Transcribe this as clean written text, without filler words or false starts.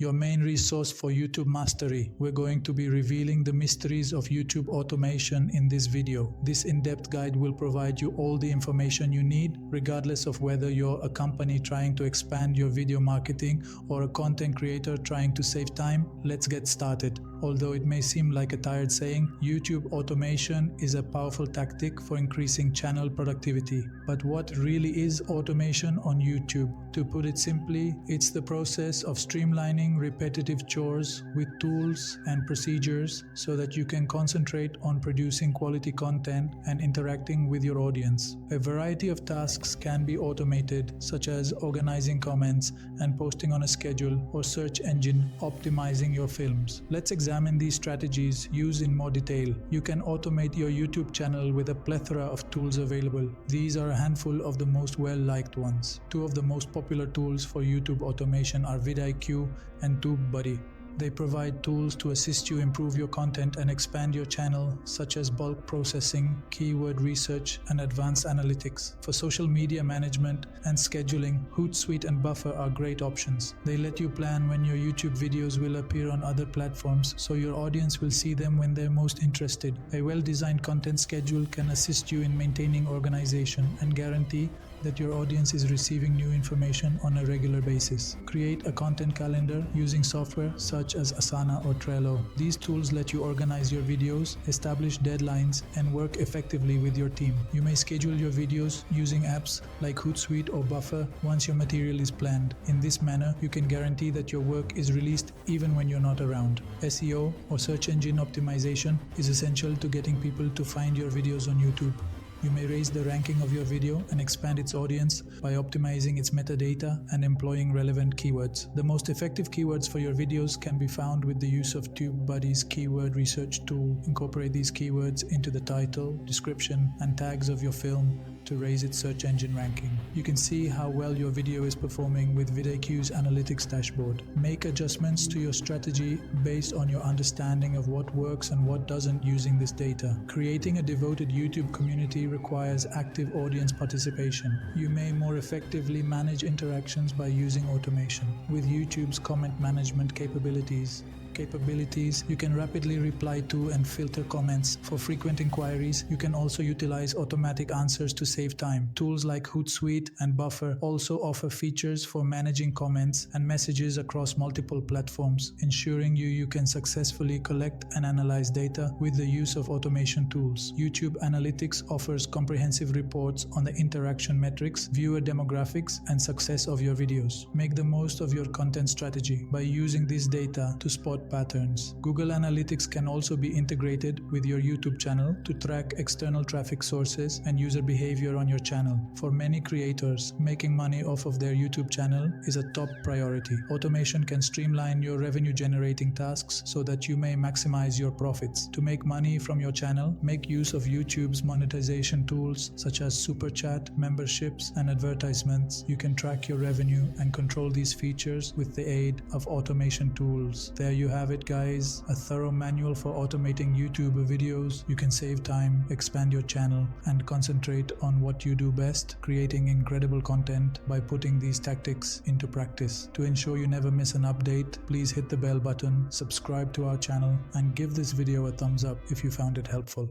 your main resource for YouTube mastery. We're going to be revealing the mysteries of YouTube automation in this video. This in-depth guide will provide you all the information you need, regardless of whether you're a company trying to expand your video marketing or a content creator trying to save time. Let's get started. Although it may seem like a tired saying, YouTube automation is a powerful tactic for increasing channel productivity. But what really is automation on YouTube? To put it simply, it's the process of streamlining repetitive chores with tools and procedures so that you can concentrate on producing quality content and interacting with your audience. A variety of tasks can be automated, such as organizing comments and posting on a schedule, or search engine optimizing your films. Let's examine these strategies used in more detail. You can automate your YouTube channel with a plethora of tools available. These are a handful of the most well-liked ones. Two of the most popular tools for YouTube automation are vidIQ and TubeBuddy. They provide tools to assist you improve your content and expand your channel, such as bulk processing, keyword research, and advanced analytics. For social media management and scheduling, Hootsuite and Buffer are great options. They let you plan when your YouTube videos will appear on other platforms, so your audience will see them when they're most interested. A well-designed content schedule can assist you in maintaining organization and guarantee that your audience is receiving new information on a regular basis. Create a content calendar using software such as Asana or Trello. These tools let you organize your videos, establish deadlines, and work effectively with your team. You may schedule your videos using apps like Hootsuite or Buffer once your material is planned. In this manner, you can guarantee that your work is released even when you're not around. SEO or search engine optimization is essential to getting people to find your videos on YouTube. You may raise the ranking of your video and expand its audience by optimizing its metadata and employing relevant keywords. The most effective keywords for your videos can be found with the use of TubeBuddy's keyword research tool. Incorporate these keywords into the title, description, and tags of your film to raise its search engine ranking. You can see how well your video is performing with vidIQ's analytics dashboard. Make adjustments to your strategy based on your understanding of what works and what doesn't using this data. Creating a devoted YouTube community requires active audience participation. You may more effectively manage interactions by using automation. With YouTube's comment management capabilities, you can rapidly reply to and filter comments. For frequent inquiries, you can also utilize automatic answers to save time. Tools like Hootsuite and Buffer also offer features for managing comments and messages across multiple platforms, ensuring you can successfully collect and analyze data with the use of automation tools. YouTube Analytics offers comprehensive reports on the interaction metrics, viewer demographics, and success of your videos. Make the most of your content strategy by using this data to spot patterns. Google Analytics can also be integrated with your YouTube channel to track external traffic sources and user behavior on your channel. For many creators, making money off of their YouTube channel is a top priority. Automation can streamline your revenue-generating tasks so that you may maximize your profits. To make money from your channel, make use of YouTube's monetization tools such as Super Chat, memberships, and advertisements. You can track your revenue and control these features with the aid of automation tools. There you have it, guys, a thorough manual for automating YouTube videos. You can save time, expand your channel, and concentrate on what you do best, creating incredible content by putting these tactics into practice. To ensure you never miss an update, please hit the bell button, subscribe to our channel, and give this video a thumbs up if you found it helpful.